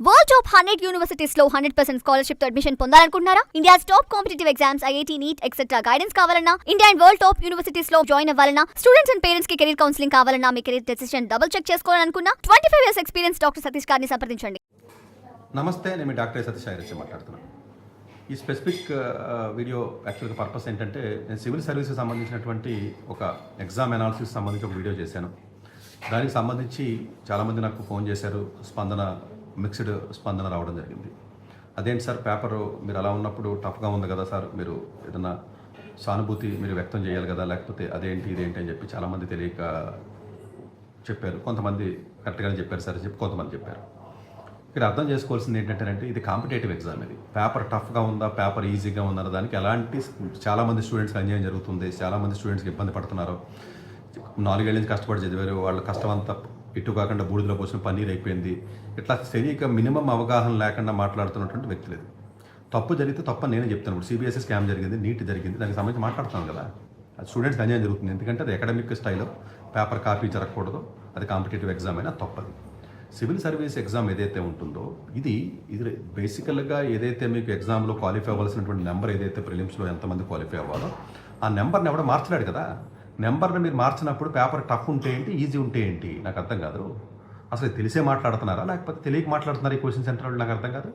World top 100 universities లో 100% scholarship తో admission పొందాలనుకుంటున్నారా? India's top competitive exams, IIT, NEET etcetera guidance కావాలన్నా, India and world top universities లో join అవ్వాలన్నా, students and parents కి career counselling కావాలన్నా, మీ కెరీర్ డెసిషన్ డబుల్ చెక్ చేసుకోవాలనుకున్నా 25 years ఎక్స్పీరియన్స్ డాక్టర్ సతీష్ గారిని సంప్రదించండి. నమస్తే, నేను డాక్టర్ సతీష్ గారి మాట్లాడుతున్నాను. ఈ స్పెసిఫిక్ వీడియో యాక్చువల్గా పర్పస్ ఏంటంటే, నేను సివిల్ సర్వీసెస్ సంబంధించినటువంటి ఒక ఎగ్జామ్ అనాలిసిస్ సంబంధించి ఒక వీడియో చేశాను. దానికి సంబంధించి చాలామంది నాకు ఫోన్ చేశారు. మిక్స్డ్ స్పందన రావడం జరిగింది. అదేంటి సార్, పేపరు మీరు అలా ఉన్నప్పుడు టఫ్గా ఉంది కదా సార్, మీరు ఏదన్నా సానుభూతి మీరు వ్యక్తం చేయాలి కదా, లేకపోతే అదేంటి ఇదేంటి అని చెప్పి చాలామంది తెలియక చెప్పారు. కొంతమంది కరెక్ట్గానే చెప్పారు సార్ చెప్పి కొంతమంది చెప్పారు. ఇక్కడ అర్థం చేసుకోవాల్సింది ఏంటంటే, ఇది కాంపిటేటివ్ ఎగ్జామ్. ఇది పేపర్ టఫ్గా ఉందా, పేపర్ ఈజీగా ఉందా దానికి ఎలాంటి చాలామంది స్టూడెంట్స్కి అన్యాయం జరుగుతుంది, చాలామంది స్టూడెంట్స్కి ఇబ్బంది పడుతున్నారు. 4 ఏళ్ళ నుంచి కష్టపడి చదివారు, వాళ్ళ కష్టం అంతా ఇటు కాకుండా బూడిదలో పోసిన పన్నీర్ అయిపోయింది. ఇట్లా తెలియక మినిమం అవగాహన లేకుండా మాట్లాడుతున్నటువంటి వ్యక్తులు. ఇది తప్పు జరిగితే తప్పని నేనే చెప్తాను. ఇప్పుడు సిబిఎస్ఈ స్కామ్ జరిగింది, నీట్ జరిగింది, దానికి సంబంధించి మాట్లాడుతున్నాను కదా. అది స్టూడెంట్స్కి అన్యాయం జరుగుతుంది, ఎందుకంటే అది అకాడమిక్ స్టైల్లో పేపర్ కాపీ జరగకూడదు, అది కాంపిటేటివ్ ఎగ్జామ్ అయినా తప్పది. సివిల్ సర్వీస్ ఎగ్జామ్ ఏదైతే ఉంటుందో ఇది బేసికల్గా ఏదైతే మీకు ఎగ్జామ్లో క్వాలిఫై అవ్వాల్సినటువంటి నెంబర్ ఏదైతే ప్రిలిమ్స్లో ఎంతమంది క్వాలిఫై అవ్వాలో ఆ నెంబర్ని ఎవడో మార్చలేడు కదా. నెంబర్ని మీరు మార్చినప్పుడు పేపర్ టఫ్ ఉంటే ఏంటి, ఈజీ ఉంటే ఏంటి, నాకు అర్థం కాదు. అసలు తెలిసే మాట్లాడుతున్నారా లేకపోతే తెలియక మాట్లాడుతున్నారా ఈ క్వశ్చన్ సెంటర్ వాళ్ళు, నాకు అర్థం కాదు.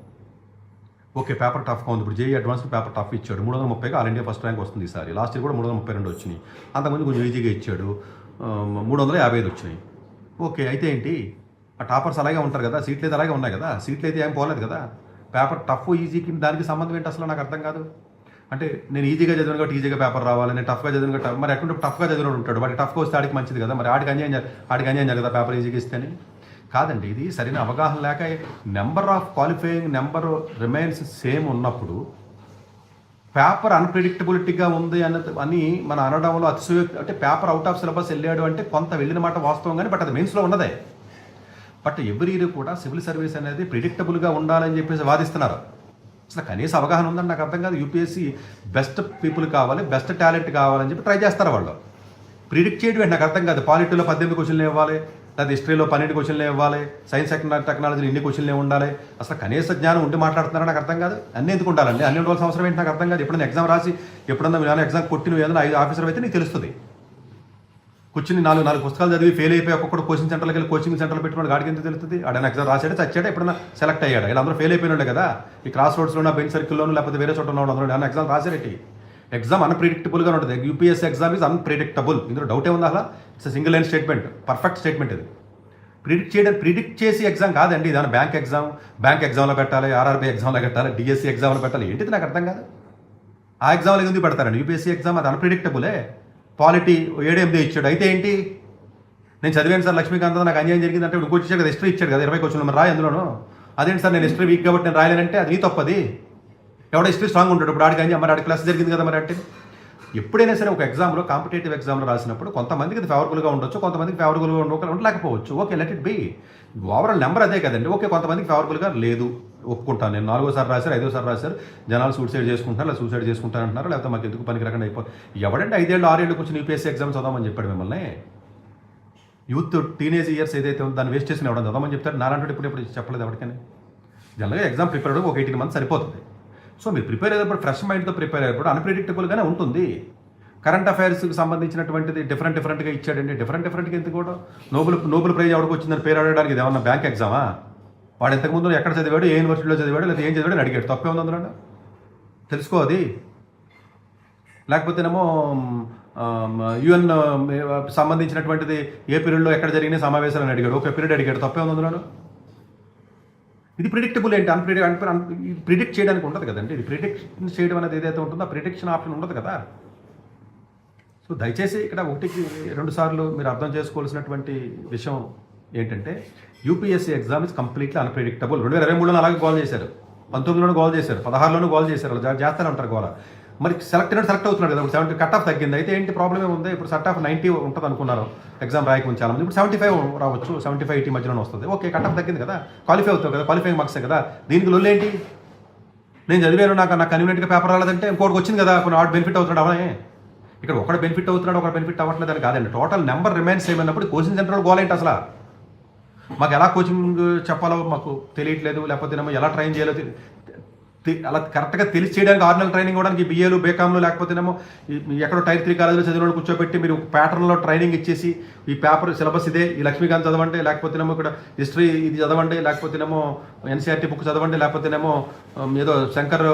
ఓకే, పేపర్ టఫ్గా ఉంది. ఇప్పుడు జేఈ అడ్వాన్స్ పేపర్ టఫ్ ఇచ్చాడు, 330కి ఆల్ ఇండియా ఫస్ట్ ర్యాంక్ వస్తుంది ఈసారి. లాస్ట్ ఇయర్ కూడా 332 వచ్చినాయి. అంతకుముందు కొంచెం ఈజీగా ఇచ్చాడు, 355 వచ్చినాయి. ఓకే, అయితే ఏంటి, ఆ టాపర్స్ అలాగే ఉంటారు కదా, సీట్లు అయితే అలాగే ఉన్నాయి కదా, సీట్లు అయితే ఏం పోలేదు కదా. పేపర్ టఫ్ ఈజీకి దానికి సంబంధం ఏంటి అసలు, నాకు అర్థం కాదు. అంటే నేను ఈజీగా చదివాను కాబట్టి ఈజీగా పేపర్ రావాలి, నేను టఫ్గా చదివాను కాబట్టి మరి ఎటువంటి టఫ్గా చదివిన ఉంటాడు, వాడికి టఫ్గా వస్తే ఆడికి మంచిది కదా, మరి ఆడికి అన్యాయం కదా పేపర్ ఈజీగా ఇస్తేనే. కాదండి, ఇది సరైన అవగాహన లేక number of qualifying number remains same ఉన్నప్పుడు పేపర్ అన్ప్రిడిక్టబిలిటీగా ఉంది అని మన అనడంలో అతిశయోక్తి. అంటే పేపర్ అవుట్ ఆఫ్ సిలబస్ వెళ్ళాడు అంటే కొంత వెళ్ళిన మాట వాస్తవం కానీ, బట్ అది మెయిన్స్లో ఉన్నదే. బట్ ఎవ్రీ ఇయర్ కూడా సివిల్ సర్వీస్ అనేది ప్రిడిక్టబుల్గా ఉండాలని చెప్పేసి వాదిస్తున్నారు. అసలు కనీస అవగాహన ఉందని నాకు అర్థం కాదు. యూపీఎస్సీ బెస్ట్ పీపుల్ కావాలి, బెస్ట్ టాలెంట్ కావాలని చెప్పి ట్రై చేస్తారు వాళ్ళు. ప్రిడిక్ట్ చేయడం నాకు అర్థం కాదు. పాలిటీలో 18 క్వశ్చన్లు ఇవ్వాలి, లేదా హిస్టరీలో 12 క్వశ్చన్లు ఇవ్వాలి, సైన్స్ టెక్నాలజీలో ఇన్ని క్వశ్చన్లు ఉండాలి. అసలు కనీస జ్ఞానం ఉండి మాట్లాడుతున్నారని నాకు అర్థం కాదు. అన్నీ ఎందుకు ఉండాలండి, అన్ని ఉండాల్సిన అవసరం ఏంటి నాకు అర్థం కాదు. ఎప్పుడైనా ఎగ్జామ్ రాసి ఎప్పుడన్నా ఎగ్జామ్ కొట్టిన ఏదైనా 5 ఆఫీసర్ అయితే నీకు తెలుస్తుంది. కూర్చుని 4 పుస్తకాలు చదివి ఫెయిల్ అయిపోయి ఒక్కొక్కటి కోచింగ్ సెంటర్కి వెళ్ళి కోచింగ్ సెంటర్లో పెట్టుకున్నాడు, గాడికి ఎంత తెలుస్తుంది. ఆడైనా ఎగ్జామ్ రాసాడు, చచ్చాడు, ఎప్పుడైనా సెలెక్ట్ అయ్యాడు. వీళ్ళందరూ ఫెయిల్ అయిపోయినాడు కదా. ఈ క్రాస్ రోడ్స్లోనూ, బెంచ్ సర్కిల్లోనూ, లేకపోతే వేరే చోట ఉన్నాడు, అందరూ ఏమైనా ఎగ్జామ్ రాసారేటి. ఎగ్జామ్ అన్ప్రిడిక్టబుల్గా ఉంటుంది. UPSC exam is unpredictable. ఇందులో డౌటే ఉందా? అలా it's single line statement, perfect statement. ఇది ప్రిడిక్ట్ చేసి ఎగ్జామ్ కాదండి. ఇదాని బ్యాంక్ ఎగ్జామ్లో పెట్టాలి, ఆర్ఆర్బీ ఎగ్జామ్లో పెట్టాలి, డిఎస్సీ ఎగ్జామ్లో పెట్టాలి. ఏంటిది నాకు అర్థం కాదు. ఆ ఎగ్జామ్లో ఎందుకు పెడతారండి? యూపీఎస్సీ ఎగ్జామ్ అది అన్ప్రిడిక్టబులే. పాలిటీ 7 ఇచ్చాడు, అయితే ఏంటి, నేను చదివాను సార్ లక్ష్మీకాంత్ నాకు అన్యాయం జరిగింది అంటే ఇంకోటి ఇచ్చాడు కదా, హిస్టరీ ఇచ్చాడు కదా 20 క్వశ్చన్లు, మరి రాయి అందులోను. అదేంటి సార్, నేను హిస్టరీ వీక్ కాబట్టి నేను రాయలేనంటే అది నీ తప్పది. ఎవడో హిస్టరీ స్ట్రాంగ్ ఉంటాడు, ఇప్పుడు ఆడికి మరి ఆడికి ప్లస్ జరిగింది కదా. మరి అంటే ఎప్పుడైనా సరే ఒక ఎగ్జామ్లో కాంపిటేటివ్ ఎగ్జామ్లో రాసినప్పుడు కొంతమందికి అది ఫేవరబుల్గా ఉండొచ్చు, కొంతమందికి ఫేవరబుల్గా ఉండలేకపోవచ్చు. Okay, let it be. Overall number అదే కదండి. ఓకే, కొంతమందికి ఫేవరబుల్గా లేదు, ఒప్పుకుంటాను నేను. 4వ సారి రాశారు, 5వ సారి రాశారు, జనాలు సూసైడ్ చేసుకుంటారు, లేదా సూసైడ్ చేసుకుంటారు అంటున్నారు, లేకపోతే మాకు ఎందుకు పనికి రకంగా అయిపోయి ఎవడంటే 5 ఏళ్ళు 6 ఏళ్ళు కూర్చొని యూపీఎస్సీ ఎగ్జామ్ చదవమని చెప్పాడు మిమ్మల్ని. యూత్ టీనేజ్ ఇయర్స్ ఏదైతే ఉందో దాన్ని వేస్ట్ చేసిన ఎవడని చదవమని చెప్తారు. నాలాంటి ఇప్పుడు చెప్పలేదు ఎవరికైనా. జనరల్గా ఎగ్జామ్ ప్రిపేర్ అవ్వడం ఒక 18 months సరిపోతుంది. సో మీరు ప్రిపేర్ అయ్యేటప్పుడు ఫ్రెష్ మైండ్తో ప్రిపేర్ అయ్యేటప్పుడు అన్ప్రిడిక్టబుల్గానే ఉంటుంది. కరెంట్ అఫైర్స్కి సంబంధించినటువంటిది డిఫరెంట్గా ఇచ్చాడండి. డిఫరెంట్గా ఎందుకు కూడా నోబెల్ ప్రైజ్ ఎవరికి వచ్చిందని పేరు అడగడానికి ఇది ఏమన్నా బ్యాంక్ ఎగ్జామా? వాడు ఇంతకుముందు ఎక్కడ చదివాడు, ఏ యూనివర్సిటీలో చదివాడు, లేదా ఏం చదివాడు అని అడిగాడు. తప్పే ఉంది అందులో, తెలుసుకో అది. లేకపోతేనేమో యుఎన్ సంబంధించినటువంటిది ఏ పీరియడ్లో ఎక్కడ జరిగిన సమావేశాలను అడిగాడు, ఒక పీరియడ్ అడిగాడు. తప్పే ఉంది అందులో. ఇది ప్రిడిక్టబుల్ ఏంటి, ప్రిడిక్ట్ చేయడానికి ఉంటుంది కదండి. ఇది ప్రిడిక్ట్ చేయడం అనేది ఏదైతే ఉంటుందో ఆ ప్రిడిక్షన్ ఆప్షన్ ఉండదు కదా. సో దయచేసి ఇక్కడ 1-2 సార్లు మీరు అర్థం చేసుకోవాల్సినటువంటి విషయం ఏంటంటే, UPSC exam is completely unpredictable. 2023లో అలాగే గోల్ చేశారు, 19లోనూ గోల్ చేశారు, 16లోనూ గోల్ చేశారు. అలా చేస్తూనే ఉంటారు గోల. మరి సెలెక్ట్ అవుతున్నాడు కదా. ఇప్పుడు 70 కట్ ఆఫ్ తగ్గింది, అయితే ఏంటి ప్రాబ్లం ఏముంది? ఇప్పుడు కట్ ఆఫ్ 90 ఉంటుంది అనుకున్నారు ఎగ్జామ్ రాయకుండా చాలా మంది. ఇప్పుడు 75 రావచ్చు, 75-80 మధ్యలోనే వస్తుంది. ఓకే, కట్ ఆఫ్ తగ్గింది కదా, క్వాలిఫై అవుతావు కదా, క్వాలిఫైయింగ్ మార్క్సే కదా. దీనికి లొల్లు ఏంటి? నేను చదివాను, నాకు కన్వీనియంట్గా పేపర్ రాలేదంటే ఇంకోటికి వచ్చింది కదా, కొన్ని వాడు బెనిఫిట్ అవుతున్నాడు. అవనే ఇక్కడ ఒకటి బెనిఫిట్ అవుతున్నాడు, ఒకటి బెనిఫిట్ అవ్వట్లేదు అని కాదండి. టోటల్ నెంబర్ రిమైన్స్ ఏమన్నప్పుడు కోచింగ్ సెంటర్ గోల్ ఏంటి అసలు? మాకు ఎలా కోచింగ్ చెప్పాలో మాకు తెలియట్లేదు, లేకపోతే ఎలా ట్రైన్ చేయాలో అలా కరెక్ట్గా తెలిసి చేయడానికి 6 నెలల ట్రైనింగ్ ఇవ్వడానికి బీఏలు బీకామ్లు లేకపోతేనేమో ఎక్కడో టైర్ 3 కాలేజీలో చదివిన వాళ్ళు కూర్చోబెట్టి మీరు ప్యాటర్న్లో ట్రైనింగ్ ఇచ్చేసి ఈ పేపర్ సిలబస్ ఇదే, ఈ లక్ష్మీకాంత్ చదవండి, లేకపోతేనేమో ఇక్కడ హిస్టరీ ఇది చదవండి, లేకపోతేనేమో ఎన్సీఆర్టీ బుక్ చదవండి, లేకపోతేనేమో ఏదో శంకర్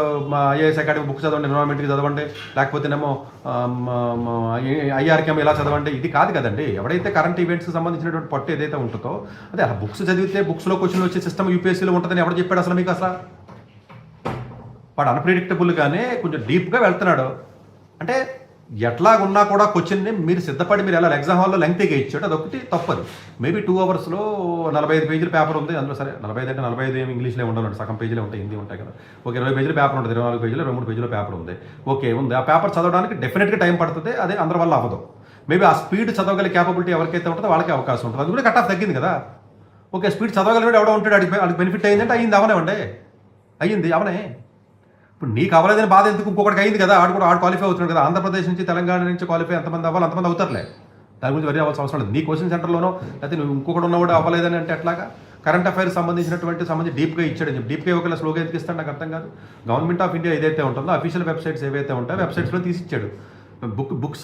ఐఏఎస్ అకాడమీ బుక్ చదవండి, ఎన్విరాన్మెంట్కి చదవండి, లేకపోతేనేమో ఐఆర్కేఎం ఇలా చదవండి. ఇది కాదు కదండి. ఎవడైతే కరెంట్ ఈవెంట్స్కి సంబంధించినటువంటి పట్టు ఏదైతే ఉంటుందో అదే ఆ బుక్స్ చదివితే బుక్స్లో క్వశ్చన్లు వచ్చే సిస్టమ్ యూపీఎస్సీలో ఉంటుందని ఎవరు చెప్పాడు అసలు మీకు? అసలు వాడు అన్ప్రెడిక్టబుల్గానే కొంచెం డీప్గా వెళ్తున్నాడు. అంటే ఎట్లాగున్నా కూడా క్వశ్చన్ని మీరు సిద్ధపడి మీరు ఎలా ఎగ్జామ్ హాల్లో లెంగ్తీగా ఇచ్చాడు, అదొకటి తప్పదు. మేబీ 2 అవర్స్లో 45 పేజీల పేపర్ ఉంది. అందులో సరే 45 అంటే 45 ఏమి ఇంగ్లీష్లో ఉండాలండి, సగం పేజీలే ఉంటాయి, హిందీ ఉంటాయి కదా. ఒక 20 పేజీల పేపర్ ఉంటుంది, 24 పేజీలు 23 పేజీల పేపర్ ఉంది. ఓకే ఉంది, ఆ పేపర్ చదవడానికి డెఫినెట్గా టైం పడుతుంది. అదే అందరి వల్ల అవ్వదు. మేబీ ఆ స్పీడ్ చదవగల క్యాపబిలిటీ ఎవరికైతే ఉంటుందో వాళ్ళకి అవకాశం ఉంటుంది. అది కూడా కట్ ఆఫ్ తగ్గింది కదా. ఓకే చదవగలిగాడు ఎవడో ఉంటాడు, వాడికి బెనిఫిట్ అయ్యిందంటే అయ్యింది, అవనేవండి అయ్యింది అవనే. ఇప్పుడు నీకు అవ్వలేదని బాధ ఎందుకు? ఇంకొకటికి అయింది కదా, ఆడు క్వాలిఫై అవుతున్నాడు కదా. ఆంధ్రప్రదేశ్ నుంచి తెలంగాణ నుంచి క్వాలిఫై ఎంతమంది అవ్వాలి అంతమంది అవుతారులే, దాని గురించి వరి అవ్వాల్సిన అవసరం లేదు. నీ కోచింగ్ సెంటర్లోనో లేకపోతే నువ్వు ఇంకొకటి ఉన్నవాడు అవ్వలేదని అంటే ఎట్లాగా? కరెంట్ అఫైర్స్ సంబంధించి డీప్గా ఇచ్చాడు అని చెప్పి డీప్గా ఒకవేళ స్లోగా ఎందుకు ఇస్తాడు నాకు అర్థం కాదు. గవర్నమెంట్ ఆఫ్ ఇండియా ఏదైతే ఉంటుందో అఫీషియల్ వెబ్సైట్స్ ఏవైతే ఉంటాయో వెబ్సైట్స్లో తీసిచ్చాడు. బుక్స్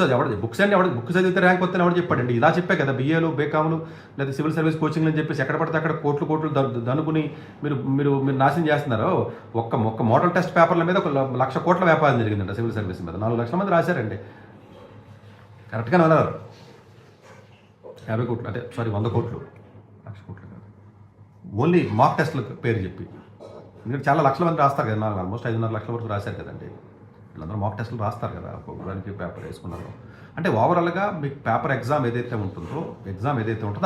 చదివితే ర్యాంక్ వస్తే ఎవరు చెప్పాడండి? ఇలా చెప్పే కదా బీఏలు బీకామ్లు లేదా సివిల్ సర్వీస్ కోచింగ్లు అని చెప్పేసి ఎక్కడ పడితే అక్కడ కోట్లు దనుకుని మీరు మీరు మీరు నాశనం చేస్తున్నారు. ఒక్క మోడల్ టెస్ట్ పేపర్ల మీద 1,00,000 కోట్ల వ్యాపారం జరిగిందంట సివిల్ సర్వీస్ మీద. 4 లక్షల మంది రాశారండి. కరెక్ట్గానే వెళ్ళారు. 50 కోట్లు అంటే 100 కోట్లు, 1,00,000 కోట్లు కాదు, ఓన్లీ మాక్ టెస్ట్లకు పేరు చెప్పి. ఎందుకంటే చాలా లక్షల మంది రాస్తారు కదా, ఆల్మోస్ట్ 5.5 లక్షల వరకు రాశారు కదండి. వీళ్ళందరూ మాక్ టెస్టులు రాస్తారు కదా, ఒక్కొక్కడానికి పేపర్ వేసుకున్నారు. అంటే ఓవరాల్గా మీకు పేపర్ ఎగ్జామ్ ఏదైతే ఉంటుందో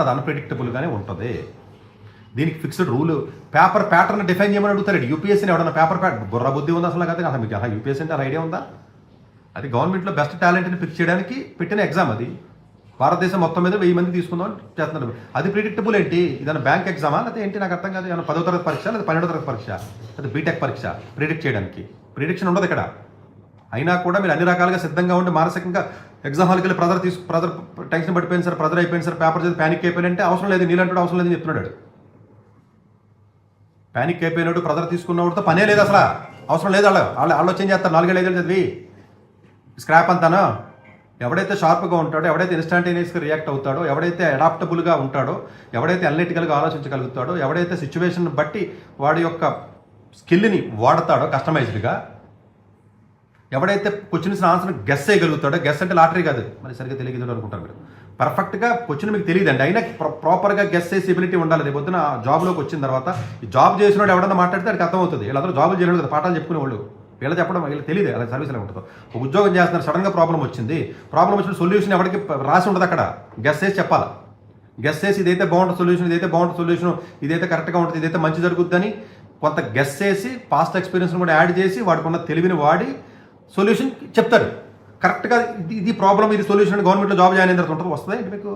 అది అన్ప్రెడిక్టబుల్గానే ఉంటుంది. దీనికి fixed rule paper pattern define చేయమని అడుగుతారు. యూపీఎస్సీని ఎవడన్నా పేపర్ బుర్ర బుద్ధి ఉందా అసలు? కదా అసలు మీకు అలా యూపీఎస్సీ అంటే ఐడియా ఉందా? అది గవర్నమెంట్లో బెస్ట్ టాలెంట్ని పిక్ చేయడానికి పెట్టిన ఎగ్జామ్. అది భారతదేశం మొత్తం మీద 1000 మంది తీసుకుందాం చేస్తున్నారు. అది ప్రిడిక్టబుల్ ఏంటి? ఇదన్నా బ్యాంక్ ఎగ్జామా లేకపోతే ఏంటి నాకు అర్థం కాదు. ఏమన్నా 10వ తరగతి పరీక్ష లేదా 12వ తరగతి పరీక్ష లేదా బీటెక్ పరీక్ష? ప్రిడిక్ట్ చేయడానికి ప్రిడిక్షన్ ఉండదు ఇక్కడ. అయినా కూడా మీరు అన్ని రకాలుగా సిద్ధంగా ఉండి మానసికంగా ఎగ్జామ్ హాల్కి వెళ్ళి ప్రెజర్ టెన్షన్ పడిపోయింది సార్, ప్రెజర్ అయిపోయింది సార్, పేపర్ చదివి ప్యానిక్ అయిపోయినంటే అవసరం లేదు, నీళ్ళంటే అవసరం లేదని చెప్తున్నాడు. ప్యానిక్ అయిపోయినాడు ప్రెజర్ తీసుకున్నవాడితో పనే లేదు అసలు, అవసరం లేదు. వాళ్ళు వచ్చేం చేస్తారు? 4 ఏళ్ళు చదివి స్క్రాప్ అంతానో. ఎవడైతే షార్ప్గా ఉంటాడో, ఎవడైతే ఇన్స్టాంటేనియస్గా రియాక్ట్ అవుతాడో, ఎవడైతే అడాప్టబుల్గా ఉంటాడో, ఎవడైతే అనలిటికల్గా ఆలోచించగలుగుతాడో, ఎవడైతే సిచ్యువేషన్ బట్టి వాడి యొక్క స్కిల్ని వాడతాడో కస్టమైజ్డ్గా, ఎవడైతే క్వశ్చన్స్ ఆన్సర్ గెస్ చేయగలుగుతాడో, గెస్ అంటే లాటరీ కాదు, మరి సరిగ్గా తెలియదు అనుకుంటారు మీరు. పర్ఫెక్ట్గా క్వశ్చన్ మీకు తెలియదండి, అయినా ప్రాపర్గా గెస్ చేసే ఎబిలిటీ ఉండాలి. రేపు పొద్దున జాబ్లోకి వచ్చిన తర్వాత ఈ జాబ్ చేసినోడు ఎవడన్నా మాట్లాడితే అది అర్థమవుతుంది. వీళ్ళందరూ జాబులు చేయలేదు కదా, పాఠాలు చెప్పుకునేవాళ్ళు. వీళ్ళు చెప్పడం వీళ్ళు తెలియదు అలా సర్వీస్ ఎలా ఉంటుందో. ఒక ఉద్యోగం చేస్తున్నారు, సడన్గా ప్రాబ్లం వచ్చిన సొల్యూషన్ ఎవరికి రాసి ఉండదు అక్కడ, గెస్ చేసి చెప్పాలి. గెస్ చేసి ఇదైతే బాగుంటుంది సొల్యూషన్, ఇదైతే బాగుంటుంది సొల్యూషన్, ఇదైతే కరెక్ట్గా ఉంటుంది, ఇదైతే మంచి జరుగుతుందని కొంత గెస్ చేసి పాస్ట్ ఎక్స్పీరియన్స్ని కూడా యాడ్ చేసి వాడుకున్న తెలివిని వాడి సొల్యూషన్ చెప్తారు. కరెక్ట్గా ఇది ప్రాబ్లం, ఇది సొల్యూషన్ గవర్నమెంట్లో జాబ్ జాయిన్ అయిన తర్వాత ఉంటుంది. వస్తుంది ఏంటి మీకు?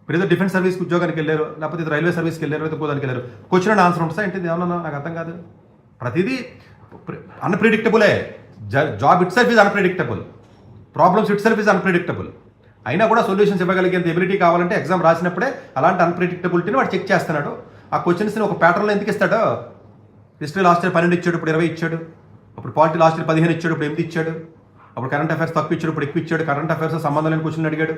మీరు ఏదో డిఫెన్స్ సర్వీస్కి ఉద్యోగానికి వెళ్ళారు, లేకపోతే ఇది రైల్వే సర్వీస్కి వెళ్ళారు, లేకపోతే పోదానికి వెళ్ళారు, క్వశ్చన్ అండ్ ఆన్సర్ ఉంటుంది. ఏంటి ఏమన్నా నాకు అర్థం కాదు. ప్రతిదీ అన్ప్రెడిక్టబులే. Job itself is unpredictable, problems itself is unpredictable. అయినా కూడా సొల్యూషన్స్ ఇవ్వగలిగేంత ఎబిలిటీ కావాలంటే ఎగ్జామ్ రాసినప్పుడే అలాంటి అన్ప్రెడిక్టబిలిటీని వాడు చెక్ చేస్తున్నాడు. ఆ క్వశ్చన్స్ని ఒక ప్యాటర్న్లో ఎందుకు ఇస్తాడు? హిస్టరీ లాస్ట్ ఇయర్ 12 ఇచ్చాడు, ఇప్పుడు 20 ఇచ్చాడు. అప్పుడు పాలిటీ లాస్ట్ ఇయర్ 15 ఇచ్చాడు, ఇప్పుడు 8 ఇచ్చాడు. అప్పుడు కరెంట్ అఫైర్స్ తక్కువ ఇచ్చాడు, ఇప్పుడు ఎక్కువ ఇచ్చాడు. కరెంట్ అఫైర్స్ సంబంధం లేని క్వశ్చన్లు అడిగాడు.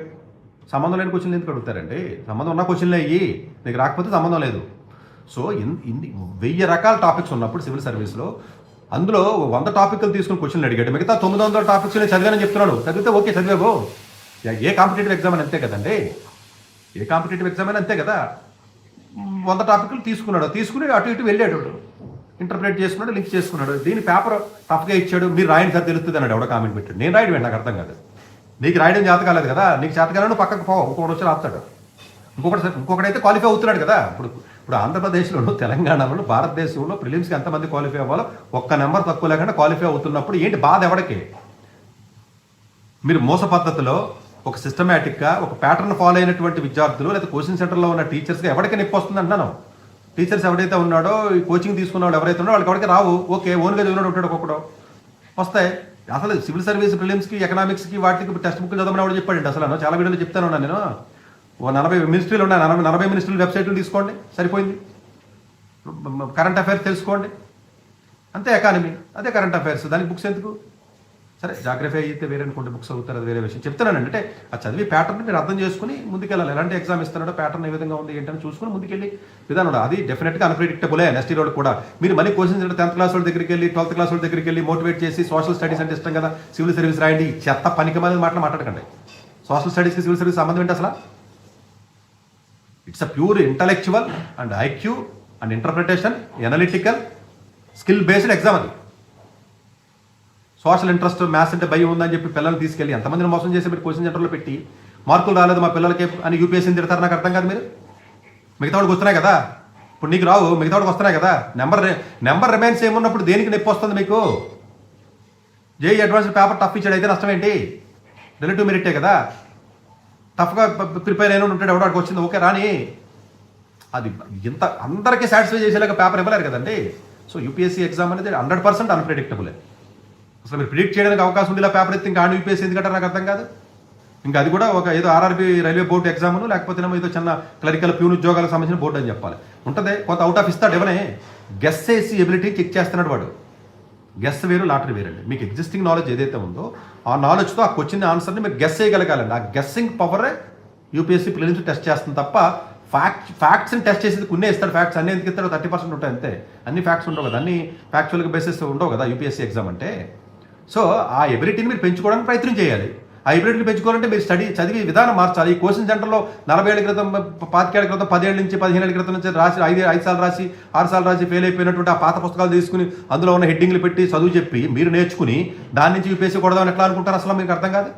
సంబంధం లేని క్వశ్చన్లు ఎందుకు అడుగుతారండి? సంబంధం ఉన్న క్వశ్చన్లే అయ్యి, మీకు రాకపోతే సంబంధం లేదు. సో 1000 రకాల టాపిక్స్ ఉన్నప్పుడు సివిల్ సర్వీస్లో అందులో 100 టాపిక్లు తీసుకుని క్వశ్చన్లు అడిగాడు. మిగతా 900 టాపిక్స్ నేను చదివానని చెప్తున్నాడు. చదివితే ఓకే చదివావు. ఏ కాంపిటేటివ్ ఎగ్జామ్ అని అంతే కదండి, ఏ కాంపిటేటివ్ ఎగ్జామ్ అని అంతే కదా. 100 టాపిక్లు తీసుకుని అటు ఇటు వెళ్ళాడు, ఇంటర్ప్రిట్ చేసుకున్నాడు, లింక్ చేసుకున్నాడు. దీని పేపర్ టఫ్గా ఇచ్చాడు, మీరు రాయండి సార్ తెలుస్తుంది అన్నాడు. ఎవడో కామెంట్ పెట్టాడు. నేను రాయడం నాకు అర్థం కాదు. నీకు రాయడం చేత కాలేదు కదా, నీకు చేత కాలను పక్కకు పో, ఇంకొకటి వచ్చి రాస్తాడు. ఇంకొకటైతే క్వాలిఫై అవుతున్నాడు కదా. ఇప్పుడు ఆంధ్రప్రదేశ్లోను తెలంగాణలో భారతదేశంలో ప్రిలిమ్స్కి ఎంతమంది క్వాలిఫై అవ్వాలో ఒక్క నెంబర్ తక్కువ లేకుండా క్వాలిఫై అవుతున్నప్పుడు ఏంటి బాధ ఎవరికి? మీరు మోస పద్ధతిలో ఒక సిస్టమేటిక్గా ఒక ప్యాటర్న్ ఫాలో అయినటువంటి విద్యార్థులు లేదా కోచింగ్ సెంటర్లో ఉన్న టీచర్స్కి ఎవరికి నొప్పి వస్తుంది అంటున్నాను. టీచర్స్ ఎవరైతే ఉన్నాడో, ఈ కోచింగ్ తీసుకున్నాడు ఎవరైతే ఉన్నాడో వాళ్ళకి ఎవరికి రావు. ఓకే ఓన్గా చదివినాడు ఉంటాడు, ఒక్కొక్కడు వస్తాయి. అసలు సివిల్ సర్వీస్ ప్రిలిమ్స్కి ఎకనామిక్స్కి వాటికి టెక్స్ట్ బుక్ చదవమని ఎవరు చెప్పాడండి? అసలు చాలా వీడియోలో చెప్తాను నేను. ఓ 40 మినిస్ట్రీలు ఉన్నాయి, 40 మినిస్ట్రీలు వెబ్సైట్లు తీసుకోండి, సరిపోయింది. కరెంట్ అఫైర్స్ తెలుసుకోండి, అంతే. ఎకానమీ అదే కరెంట్ అఫైర్స్, దానికి బుక్స్ ఎందుకు? సరే జాగ్రఫీ అయితే వేరే అనుకుంటే బుక్స్ అవుతారు, అది వేరే విషయం. చెప్తున్నానండి, అంటే ఆ చదివి ప్యాటర్న్ మీరు అర్థం చేసుకుని ముందుకెళ్ళాలి. ఎలాంటి ఎగ్జామ్ ఇస్తున్నాడో ప్యాటర్న్ ఏ విధంగా ఉంది ఏంటని చూసుకుని ముందుకెళ్ళి విధానం. అది డెఫినెట్గా అన్ప్రెడిక్టబులే నెక్స్ట్ ఇయర్ కూడా. మీరు మళ్ళీ క్వశ్చన్స్ 10th క్లాస్ వాళ్ళ దగ్గరికి వెళ్ళి 12th క్లాస్ వాళ్ళ దగ్గరికి వెళ్ళి మోటివేట్ చేసి సోషల్ స్టడీస్ అంటే ఇష్టం కదా, సివిల్ సర్వీస్ రాయండి, చెత్త పనికి మీద మాట్లాడకండి. సోషల్ స్టడీస్కి సివిల్ సర్వీస్ సంబంధం ఏంటి అసలు? It's a pure intellectual and IQ and interpretation analytical skill based exam. అది సోషల్ ఇంట్రెస్ట్, మ్యాథ్స్ అంటే భయం ఉందని చెప్పి పిల్లల్ని తీసుకెళ్ళి ఎంతమందిని మోసం చేసి మీరు కోచింగ్ సెంటర్లో పెట్టి మార్కులు రాలేదు మా పిల్లలకి అని యూపీఎస్సీని తిడతారు. నాకు అర్థం కాదు. మీరు మిగతా వాడికి వస్తున్నాయి కదా, ఇప్పుడు నీకు రావు, మిగతా వాడికి వస్తున్నాయి కదా. నెంబర్ రిమైన్స్ ఏమున్నప్పుడు దేనికి నొప్పి వస్తుంది మీకు? జేఈ అడ్వాన్స్ పేపర్ టఫ్ ఇచ్చాడు అయితే నష్టం ఏంటి? రిలేటివ్ మెరిటే కదా. టఫ్గా ప్రిపేర్ అయిన ఉంటాడు, ఎవడానికి వచ్చింది ఓకే రాని. అది ఇంత అందరికీ సాటిస్ఫై చేసేలాగా పేపర్ ఇవ్వలేరు కదండి. సో యూపీఎస్సీ ఎగ్జామ్ అనేది 100% అన్ప్రెడిక్టబులే. అసలు మీరు ప్రిడిక్ట్ చేయడానికి అవకాశం ఉంది ఇలా పేపర్ ఎత్తి ఇంకా యూపీఎస్సీ ఎందుకంటే నాకు అర్థం కాదు. ఇంకా అది కూడా ఒక ఏదో ఆర్ఆర్బీ రైల్వే బోర్డు ఎగ్జామ్ను లేకపోతే ఏదో చిన్న క్లరికల్ ప్యూన్ ఉద్యోగాలకు సంబంధించిన బోర్డు అని చెప్పాలి. ఉంటుంది కొంత అవుట్ ఆఫ్ ఇస్తాడు ఇవనే. గెస్ చేసి ఎబిలిటీ చెక్ చేస్తున్నాడు వాడు. గెస్ వేరు, లాటరీ వేరండి. మీకు ఎగ్జిస్టింగ్ నాలెడ్జ్ ఏదైతే ఉందో ఆ నాలెడ్జ్తో ఆ క్వశ్చన్ ఆన్సర్ని మీరు గెస్ చేయగలగాలండి. ఆ గెస్సింగ్ పవరే యూపీఎస్సీ ప్రిలిమ్స్ టెస్ట్ చేస్తుంది తప్ప ఫ్యాక్ట్స్ని టెస్ట్ చేసేది కొన్నే ఇస్తాడు. ఫ్యాక్ట్స్ అన్ని ఎందుకు ఇస్తాడు? 30% ఉంటాయి అంతే. అన్ని ఫ్యాక్ట్స్ ఉండవు కదా, అన్ని ఫ్యాక్చువల్గా బేసిస్ ఉండవు కదా యూపీఎస్సీ ఎగ్జామ్ అంటే. సో ఆ ఎబిలిటీని మీరు పెంచుకోవడానికి ప్రయత్నం చేయాలి. ఆ ఎబిలిటీని పెంచుకోవాలంటే మీరు చదివే విధానం మార్చాలి. ఈ కోచింగ్ సెంటర్లో 40 ఏళ్ళ క్రితం, 25 ఏళ్ళ క్రితం, 10 ఏళ్ళ నుంచి 15 ఏళ్ళ క్రితం నుంచి రాసి 5 సార్లు రాసి 6 సార్లు రాసి ఫెయిల్ అయిపోయినటువంటి ఆ పాత పుస్తకాలు తీసుకుని అందులో ఉన్న హెడ్డింగ్లు పెట్టి చదువు చెప్పి మీరు నేర్చుకుని దాని నుంచి యూపీఎస్సీ కొడదామని ఎట్లా అనుకుంటారు? అసలు మీకు అర్థం కాదు.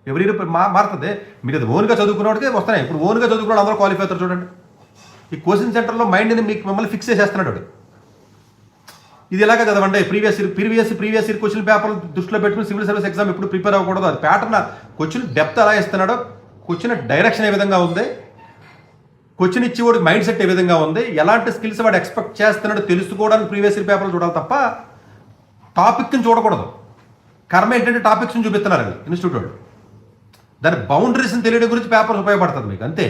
ఎవరి మారుతుంది. మీరు అది ఓన్గా చదువుకున్నవాడికే వస్తున్నాయి. ఇప్పుడు ఓన్గా చదువుకున్నాడు అందరూ క్వాలిఫై అవుతారు చూడండి. ఈ కోచింగ్ సెంటర్లో మైండ్ని మిమ్మల్ని ఫిక్స్ చేసేస్తున్నాడు. ఇది ఎలాగ చదవండి, ప్రీవియస్ ఇయర్ క్వశ్చన్ పేపర్ దృష్టిలో పెట్టుకుని సివిల్ సర్వీస్ ఎగ్జామ్ ఎప్పుడు ప్రిపేర్ అవ్వకూడదు. అది ప్యాటర్న్, క్వశ్చన్ డెప్త్ ఎలా ఇస్తున్నాడో, క్వశ్చన్ డైరెక్షన్ ఏ విధంగా ఉంది, క్వశ్చన్ ఇచ్చి వాడికి మైండ్ సెట్ ఏ విధంగా ఉంది, ఎలాంటి స్కిల్స్ వాడు ఎక్స్పెక్ట్ చేస్తున్నాడో తెలుసుకోవడానికి ప్రీవియస్ ఇయర్ పేపర్లు చూడాలి తప్ప టాపిక్ని చూడకూడదు. కర్మ ఏంటంటే టాపిక్స్ని చూపిస్తున్నారు అది ఇన్స్టిట్యూట్ వాళ్ళు. దాని బౌండరీస్ని తెలియడం గురించి పేపర్స్ ఉపయోగపడుతుంది మీకు అంతే.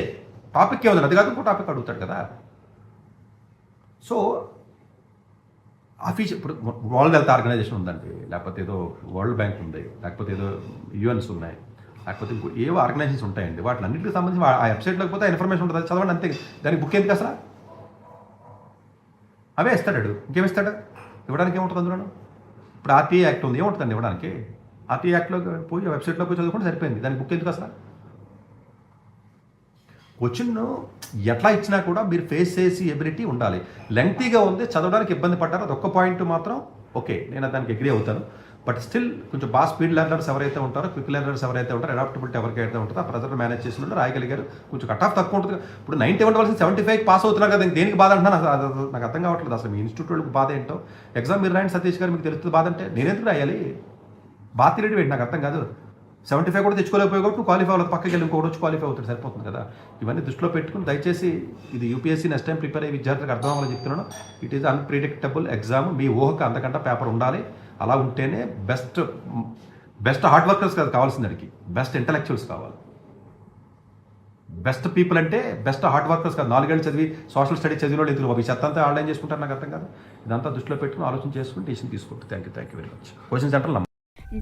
టాపిక్ ఏముంది అది కాదు, ఇంకో టాపిక్ అడుగుతాడు కదా. సో ఆఫీస్ ఇప్పుడు వరల్డ్ హెల్త్ ఆర్గనైజేషన్ ఉందండి, లేకపోతే ఏదో వరల్డ్ బ్యాంక్ ఉంది, లేకపోతే ఏదో యుఎన్స్ ఉన్నాయి, లేకపోతే ఇంకో ఏవో ఆర్గనైజేషన్స్ ఉంటాయండి. వాటి అన్నింటికి సంబంధించి ఆ వెబ్సైట్లోకి పోతే ఇన్ఫర్మేషన్ ఉంటుంది, చదవండి అంతే. దానికి బుక్ ఎందుకు అసలు? అవే ఇస్తాడు. ఇంకేమి ఇస్తాడు? ఇవ్వడానికి ఏముంటుంది అందులో? ఇప్పుడు ఆర్టీఐ యాక్ట్ ఉంది, ఏముంటుందండి ఇవ్వడానికి? ఆర్టీఐ యాక్ట్లో పోయి వెబ్సైట్లో పోయి చదువుకుంటే సరిపోయింది. దానికి బుక్ ఎందుకు అసలు? క్వశ్చన్ ఎట్లా ఇచ్చినా కూడా మీరు ఫేస్ చేసి ఎబిలిటీ ఉండాలి. లెంగ్తీగా ఉంది, చదవడానికి ఇబ్బంది పడ్డారు, అది ఒక్క పాయింట్ మాత్రం ఓకే, నేను దానికి అగ్రీ అవుతాను. బట్ స్టిల్ కొంచెం బాగా స్పీడ్ లెర్నర్స్ ఎవరైతే ఉంటారో, క్విక్ లెర్నర్స్ ఎవరైతే ఉంటారో, అడాప్టబిలిటీ ఎవరికైతే ఉంటుందో ఆ ప్రెజర్ మేనేజ్ చేసి రాయగలిగారు. కొంచెం కట్ ఆఫ్ తక్కువ ఉంటుంది. ఇప్పుడు 91 వలసిన 75 పాస్ అవుతున్నారు కదా, దేనికి బాధ అంటున్నా నాకు అర్థం కావట్లేదు. అసలు మీ ఇన్స్టిట్యూట్ వాళ్ళకి బాధ ఏంటో. ఎగ్జామ్ మీరు రాయండి సతీష్ గారు, మీకు తెలుస్తుంది బాధ అంటే. నేనెందుకు రాయాలి? బాధ తిరిగి ఏంటి నాకు అర్థం కాదు. 75 కూడా తెచ్చుకోలేకపోయి కాబట్టి క్వాలిఫై అవ్వలేదు, పక్కకి వెళ్ళి ఇంకొకటి వచ్చి క్వాలిఫై అవుతాడు, సరిపోతుంది కదా. ఇవన్నీ దృష్టిలో పెట్టుకుని దయచేసి ఇది యూపీఎస్సీ నెక్స్ట్ టైం ప్రిపేర్ అయ్యే విద్యార్థులకు అర్థం అవ్వాలని చెప్తున్నాను. It is unpredictable exam. మీ ఊహకు అంతకంటే పేపర్ ఉండాలి. అలా ఉంటేనే బెస్ట్ హార్డ్ వర్కర్స్ కాదు కావాల్సింది, అడిగి బెస్ట్ ఇంటలెక్చువల్స్ కావాలి. బెస్ట్ పీపుల్ అంటే బెస్ట్ హార్డ్ వర్కర్స్ కాదు. 4 ఏళ్ళు చదివి సోషల్ స్టడీ చదివిన వాళ్ళు ఎందుకు ఈ చెత్త అంతా ఆన్లైన్ చేసుకుంటారు నాకు అర్థం కాదు. ఇదంతా దృష్టిలో పెట్టుకుని ఆలోచన చేసుకుని డెసిషన్ తీసుకుంటారు. Thank you very much. Question centre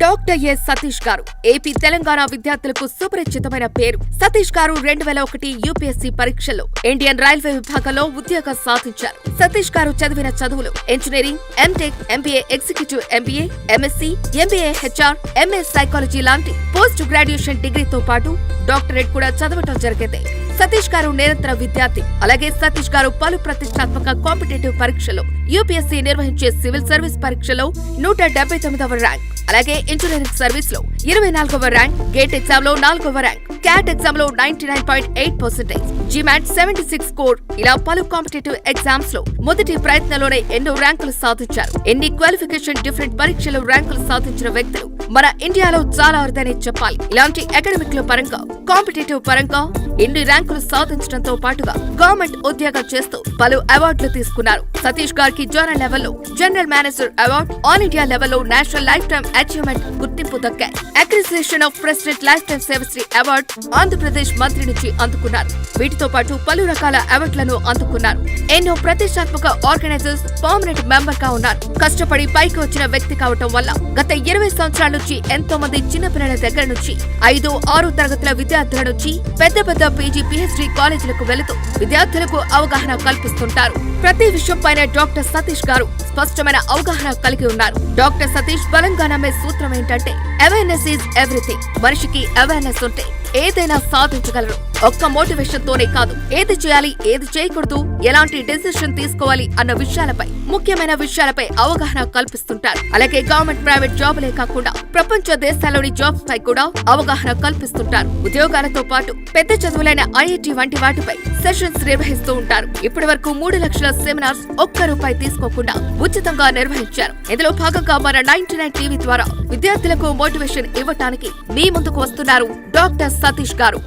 doctor yes Satish గారు ఏపీ తెలంగాణ విద్యార్థులకు సుపరిచితమైన పేరు. సతీష్ గారు 2001 యూపీఎస్సీ పరీక్షల్లో ఇండియన్ రైల్వే విభాగంలో ఉద్యోగం సాధించారు. సతీష్ గారు చదివిన చదువులు engineering, M Tech, MBA, executive MBA, MSc, MBA HR, MA psychology లాంటి పోస్ట్ గ్రాడ్యుయేషన్ డిగ్రీతో పాటు డాక్టరేట్ కూడా చదవటం జరిగింది. సతీష్ గారు నిరంతర విద్యార్థి. అలాగే సతీష్ గారు పలు ప్రతిష్టాత్మక కాంపిటేటివ్ పరీక్షలో, యూపీఎస్సీ నిర్వహించే సివిల్ సర్వీస్ పరీక్షలో 179వ ర్యాంక్, అలాగే ఇంజనీరింగ్ సర్వీస్ లో 24వ ర్యాంక్, గేట్ ఎగ్జామ్ లో 4వ ర్యాంక్, క్యాట్ ఎగ్జామ్ లో 99.8%, జిమాట్ 76 స్కోర్, ఇలా పలు కాంపిటేటివ్ ఎగ్జామ్స్ లో మొదటి ప్రయత్నంలోనే ఎన్నో ర్యాంకులు సాధించారు. ఎన్ని క్వాలిఫికేషన్ డిఫరెంట్ పరీక్షలో ర్యాంకులు సాధించిన వ్యక్తులు మన ఇండియాలో చాలా అరుదనే చెప్పాలి. ఇలాంటి అకాడమిక్ లో పరంగా, కాంపిటేటివ్ పరంగా ఇన్ని ర్యాంకులు సాధించడంతో పాటుగా గవర్నమెంట్ ఉద్యోగం చేస్తూ పలు అవార్డులు తీసుకున్నారు. సతీష్ గారికి జోనల్ లెవెల్లో general manager award, all India లెవెల్లో నేషనల్ లైఫ్ టైమ్ అచీవ్మెంట్ గుర్తింపు దక్కాయి. అక్రిసియేషన్ of president lifetime Sevashri award Andhra Pradesh మంత్రి నుంచి అందుకున్నారు. వీటితో పాటు పలు రకాల అవార్డులను అందుకున్నారు. ఎన్నో ప్రతిష్టాత్మక ఆర్గనైజర్స్ పర్మనెంట్ మెంబర్ గా ఉన్నారు. కష్టపడి పైకి వచ్చిన వ్యక్తి కావటం వల్ల గత 20 సంవత్సరాల నుంచి ఎంతో మంది చిన్నపిల్లల దగ్గర నుంచి 5, 6 తరగతుల విద్యార్థుల నుంచి పెద్ద పీజీ, పిహెచ్డీ కాలేజీలకు వెళుతూ విద్యార్థులకు అవగాహన కల్పిస్తుంటారు. ప్రతి విషయంపైన డాక్టర్ సతీష్ గారు స్పష్టమైన అవగాహన కలిగి ఉన్నారు. డాక్టర్ సతీష్ బలంగా నమ్మే సూత్రం ఏంటంటే అవేర్నెస్ ఈజ్ ఎవ్రీథింగ్. మనిషికి అవేర్నెస్ ఉంటే ఏదైనా సాధించగలరు. ఒక్క మోటివేషన్ తోనే కాదు, ఏది చేయాలి, ఏది చేయకూడదు, ఎలాంటి డెసిషన్ తీసుకోవాలి అన్న విషయాలపై, ముఖ్యమైన విషయాలపై అవగాహన కల్పిస్తుంటారు. అలాగే గవర్నమెంట్, ప్రైవేట్ జాబులే కాకుండా ప్రపంచ దేశాల్లోని జాబ్స్ పై కూడా అవగాహన కల్పిస్తుంటారు. ఉద్యోగాలతో పాటు పెద్ద చదువులైన ఐఐటి వంటి వాటిపై సెషన్స్ నిర్వహిస్తూ ఉంటారు. ఇప్పటి వరకు 3 లక్షల సెమినార్స్ ₹1 తీసుకోకుండా ఉచితంగా నిర్వహించారు. ఇందులో భాగంగా మన 99 టీవీ ద్వారా విద్యార్థులకు మోటివేషన్ ఇవ్వటానికి మీ ముందుకు వస్తున్నారు డాక్టర్ సతీష్ గారు.